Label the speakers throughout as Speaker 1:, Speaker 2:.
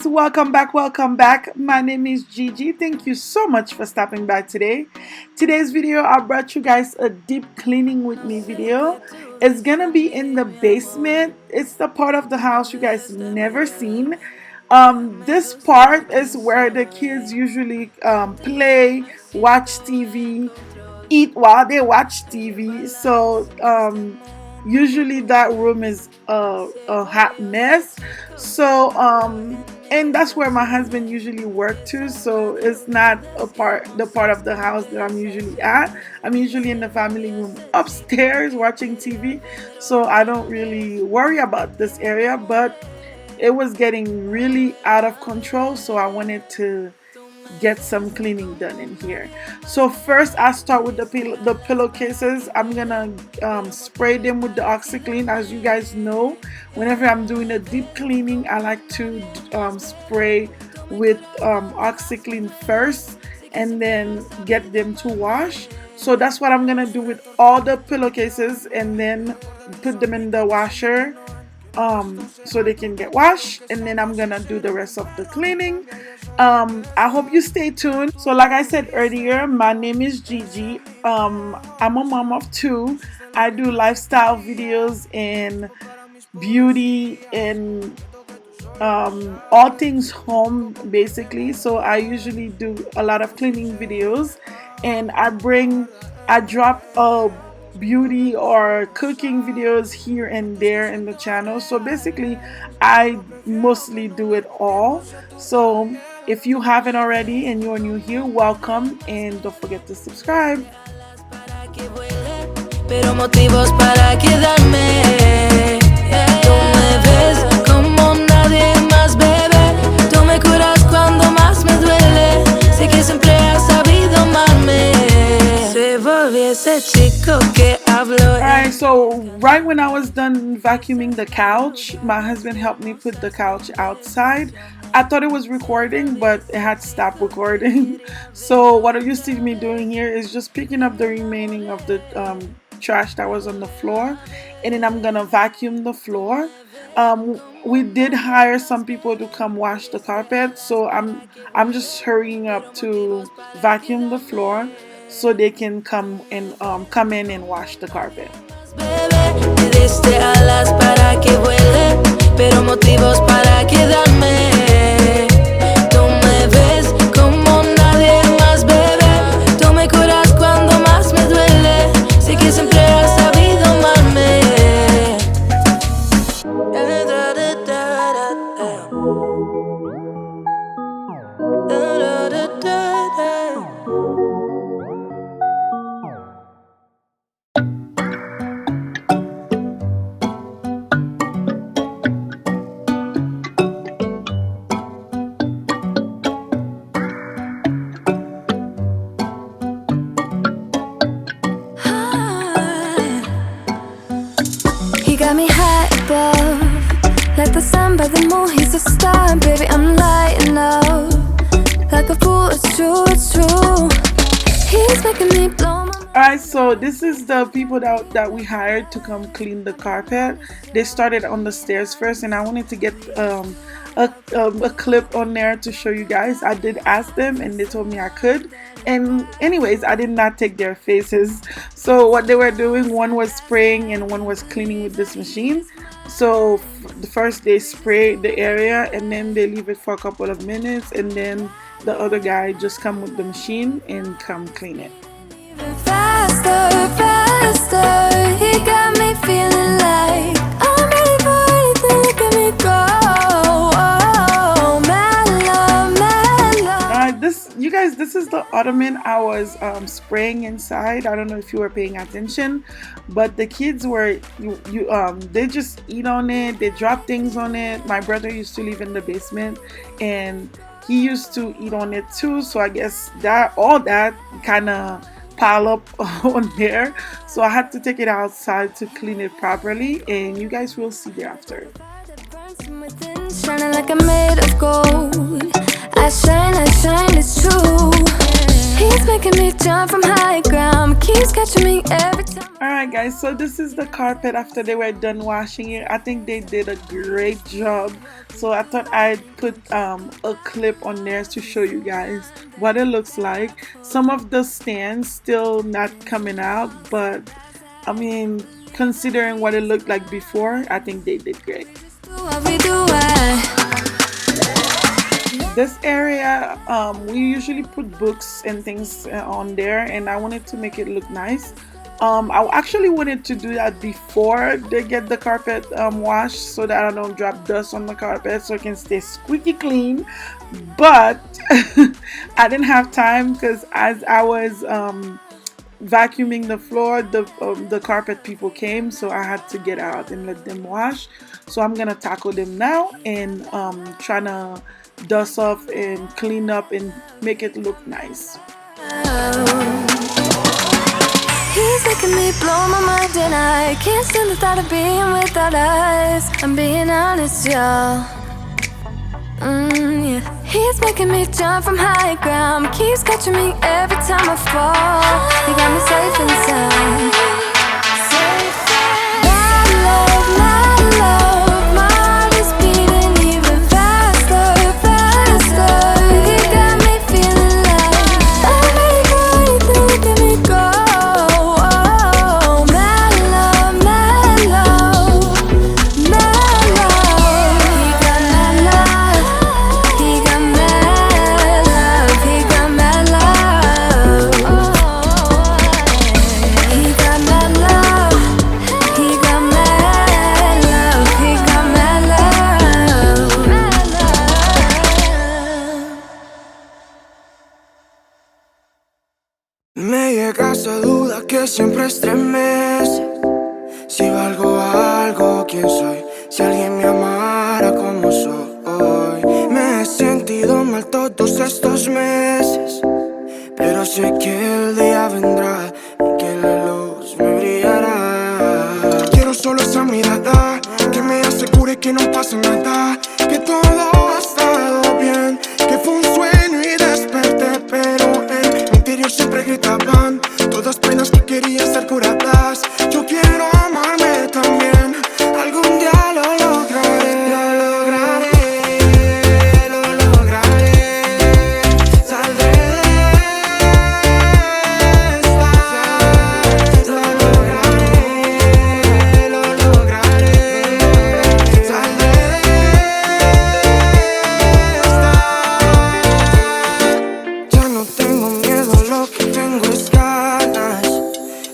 Speaker 1: guys, welcome back. My name is Gigi. Thank you so much for stopping by today. Today's video, I brought you guys a deep cleaning with me video. It's gonna be in the basement. It's the part of the house you guys never seen. This part is where the kids usually play, watch TV, eat while they watch TV. So usually that room is a hot mess. So and that's where my husband usually works too. So it's not the part of the house that I'm usually at. I'm usually in the family room upstairs watching TV. So I don't really worry about this area, but it was getting really out of control. So I wanted to get some cleaning done in here. So first I start with the pillowcases. I'm gonna spray them with the OxiClean. As you guys know, whenever I'm doing a deep cleaning, I like to spray with OxiClean first and then get them to wash. So that's what I'm gonna do with all the pillowcases, and then put them in the washer so they can get washed, and then I'm gonna do the rest of the cleaning. I hope you stay tuned. So like I said earlier, my name is Gigi. I'm a mom of two. I do lifestyle videos and beauty and all things home basically. So I usually do a lot of cleaning videos, and I drop a beauty or cooking videos here and there in the channel. So basically I mostly do it all. So if you haven't already and you're new here, welcome, and don't forget to subscribe. Alright, so right when I was done vacuuming the couch, my husband helped me put the couch outside. I thought it was recording, but it had stopped recording. So what you see me doing here is just picking up the remaining of the trash that was on the floor, and then I'm gonna vacuum the floor. We did hire some people to come wash the carpet, so I'm just hurrying up to vacuum the floor so they can come in and wash the carpet.
Speaker 2: Got me high above, like the sun by the moon, he's a star. Baby, I'm lighting up, like a fool, it's true, it's true. He's making me blow my mind.
Speaker 1: Alright, so this is the people that we hired to come clean the carpet. They started on the stairs first, and I wanted to get a clip on there to show you guys. I did ask them, and they told me I could. And anyways, I did not take their faces. So what they were doing, one was spraying and one was cleaning with this machine. So the first they spray the area, and then they leave it for a couple of minutes, and then the other guy just come with the machine and come clean it.
Speaker 2: Faster, faster, he got me feeling like I'm ready for anything, look at me go.
Speaker 1: You guys, this is the ottoman I was spraying inside. I don't know if you were paying attention, but the kids were they just eat on it, they drop things on it. My brother used to live in the basement, and he used to eat on it too. So I guess that all that kind of pile up on there. So I had to take it outside to clean it properly, and you guys will see thereafter.
Speaker 2: Shining like I'm made of gold. I shine, it's true. He's making me jump from high ground, keeps catching me every time.
Speaker 1: Alright guys, so this is the carpet after they were done washing it. I think they did a great job. So I thought I'd put a clip on there to show you guys what it looks like. Some of the stands still not coming out, but I mean, considering what it looked like before, I think they did great. This area, we usually put books and things on there, and I wanted to make it look nice. I actually wanted to do that before they get the carpet washed, so that I don't drop dust on the carpet, so it can stay squeaky clean. But I didn't have time, because as I was vacuuming the floor, the carpet people came, so I had to get out and let them wash. So I'm gonna tackle them now and trying to dust off and clean up and make it look nice.
Speaker 2: He's making me blow my mind and I can't stand the thought of being without eyes. I'm being honest, y'all. Yeah. He's making me jump from high ground, keeps catching me every time I fall. He got me safe and sound. My love, my heart is beating even faster, faster. He got me feeling like I'm ready for anything, let me go. Oh, my love, my love, my love. He got my love, he got my love, he got my love. He got my love, he got my love, he got my love, my love.
Speaker 3: Me llega esa duda que siempre estremece. Si valgo algo, ¿quién soy? Si alguien me amara como soy. Me he sentido mal todos estos meses, pero sé que el día vendrá en que la luz me brillará. Quiero solo esa mirada que me asegure que no pasa nada, que todo ha estado bien, que fue un sueño y desperté, pero en mi interior siempre gritaban todas penas que querían ser curadas. Yo quiero amarme también, algún día lo lograré, lo lograré, lo lograré. Saldré de esta, lo lograré, lo lograré. Saldré de esta. Ya no tengo miedo, lo que tengo es ganas.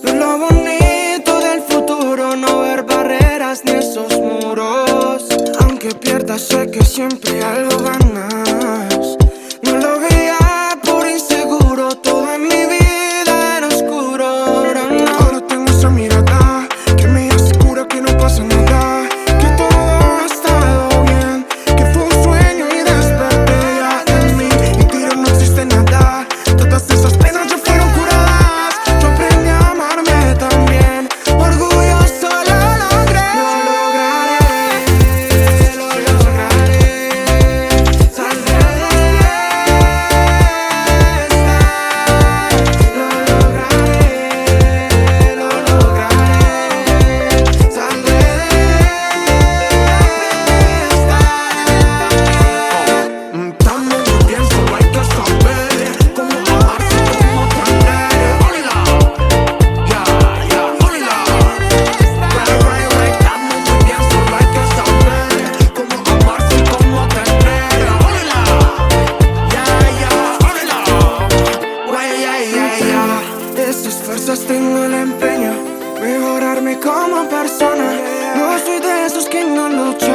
Speaker 3: Ver lo bonito del futuro, no ver barreras ni esos muros. Aunque pierdas, sé que siempre algo ganas. No lo veía por inseguro, todo en mi vida era oscuro. Ahora tengo esa mirada que me asegura que no pasa nada, que todo ha estado bien, que fue un sueño y desperté. Ya en mi interior no existe nada, todas esas penas ya fueron curadas. Yo aprendí a amarme también, orgulloso lo logré. Lo lograré, lo lograré. Saldré de esta, lo lograré, lo lograré. Saldré de esta. Estamos muy bien, solo hay que saber cómo amarse, cómo aprender. Hola, ya, ya, hola. Right, estamos muy bien, solo hay que saber cómo amarse, cómo aprender. Hola, ya, ya, hola. Güey, ya. Esas fuerzas tengo el empeño, mejorarme como persona. No soy de esos que no luchan.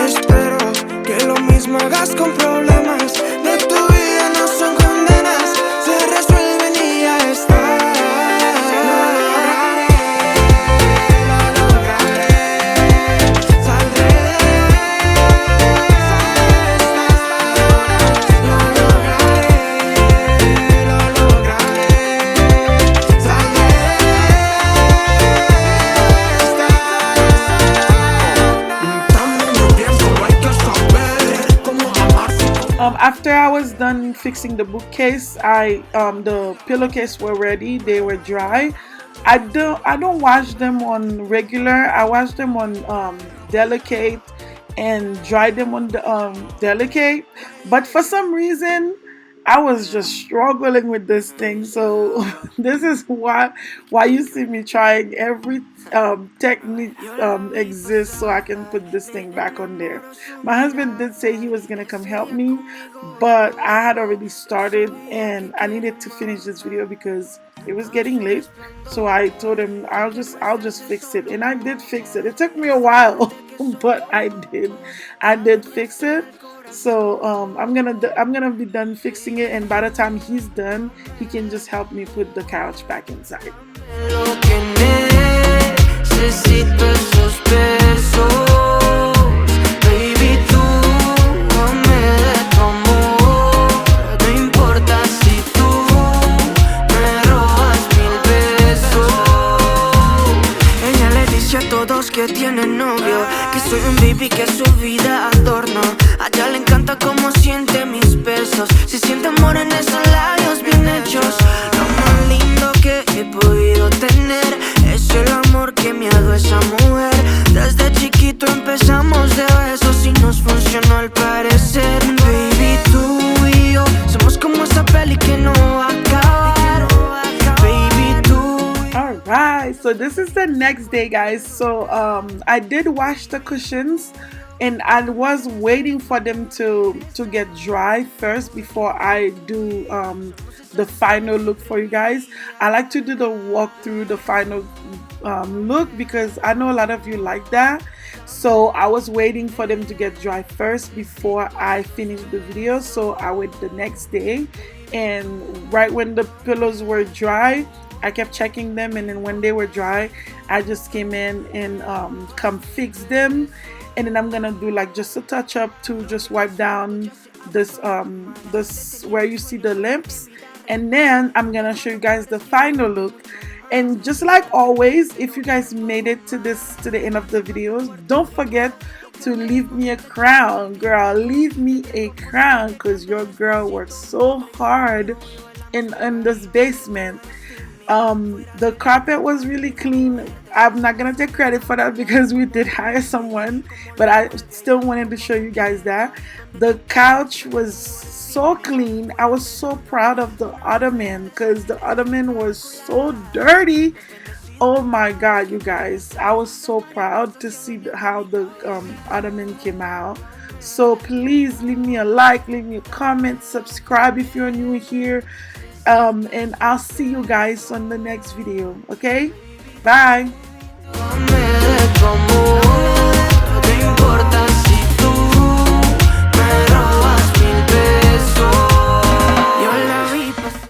Speaker 3: Espero que lo mismo hagas con problemas de tu vida, no son condenas, se resuelven y ya está. Lo lograré, lo lograré. Saldré de esta, lo lograré, lo lograré. Saldré de esta. Estamos muy bien, solo hay que saber cómo amarse.
Speaker 1: After I was done fixing the bookcase. The pillowcase were ready, they were dry. I don't wash them on regular. I wash them on delicate and dry them on the delicate. But for some reason, I was just struggling with this thing. So this is why you see me trying every technique exists so I can put this thing back on there. My husband did say he was gonna come help me, but I had already started and I needed to finish this video because it was getting late. So I told him I'll just fix it, and I did fix it. It took me a while, but I did fix it. So I'm gonna be done fixing it, and by the time he's done, he can just help me put the couch back inside.
Speaker 3: Necesito esos besos, baby, tú dame de tu amor. No importa si tú me robas 1000 besos. Ella le dice a todos que tiene novio, que soy un baby, que su vida adorno. A ella le encanta cómo siente mis besos, si siente amor en esos labios bien hechos. Lo más lindo que he podido tener es el amor que me ha dado esa mujer. Desde chiquito empezamos de besos y nos funcionó al parecer. Baby, tú y yo somos como esa peli que no va a acabar. Baby, tú.
Speaker 1: Alright, so this is the next day, guys. So I did wash the cushions, and I was waiting for them to get dry first before I do the final look for you guys. I like to do the walkthrough, the final look, because I know a lot of you like that. So I was waiting for them to get dry first before I finish the video. So I waited the next day, and right when the pillows were dry, I kept checking them, and then when they were dry, I just came in and come fix them. And then I'm gonna do like just a touch up to just wipe down this where you see the lamps, and then I'm gonna show you guys the final look. And just like always, if you guys made it to the end of the videos, don't forget to leave me a crown, girl. Leave me a crown, because your girl works so hard in this basement. The carpet was really clean. I'm not gonna take credit for that because we did hire someone, but I still wanted to show you guys that. The couch was so clean. I was so proud of the ottoman because the ottoman was so dirty. Oh my god, you guys, I was so proud to see how the ottoman came out. So please leave me a like, leave me a comment, subscribe if you're new here. And I'll see you guys on the next video. Okay, bye.